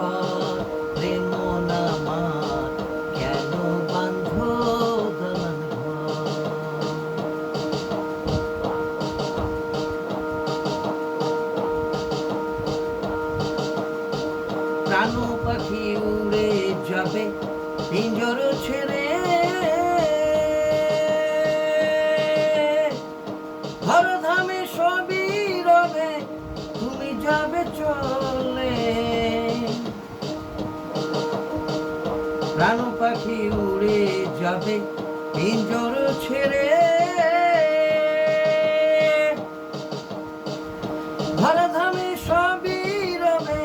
ঘর রে মন আমার, কেন বাঁধো দালান ঘর? প্রাণ পাখি উড়ে যাবে পিঞ্জর ছেড়ে, ধরাধামে সবই রবে, তুমি যাবে চলে। প্রাণ পাখি উড়ে যাবে পিঞ্জর ছেড়ে, ধরাধামে সবই রবে,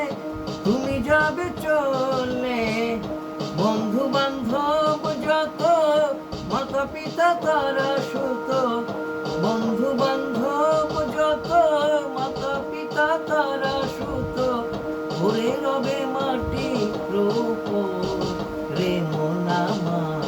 তুমি যাবে চলে। বন্ধু বান্ধব যত, মাতা পিতা তারা সুত, বন্ধু বান্ধব যত, মাতা পিতা তারা সুত, পড়ে রবে মাটি উপর রে মন আমার,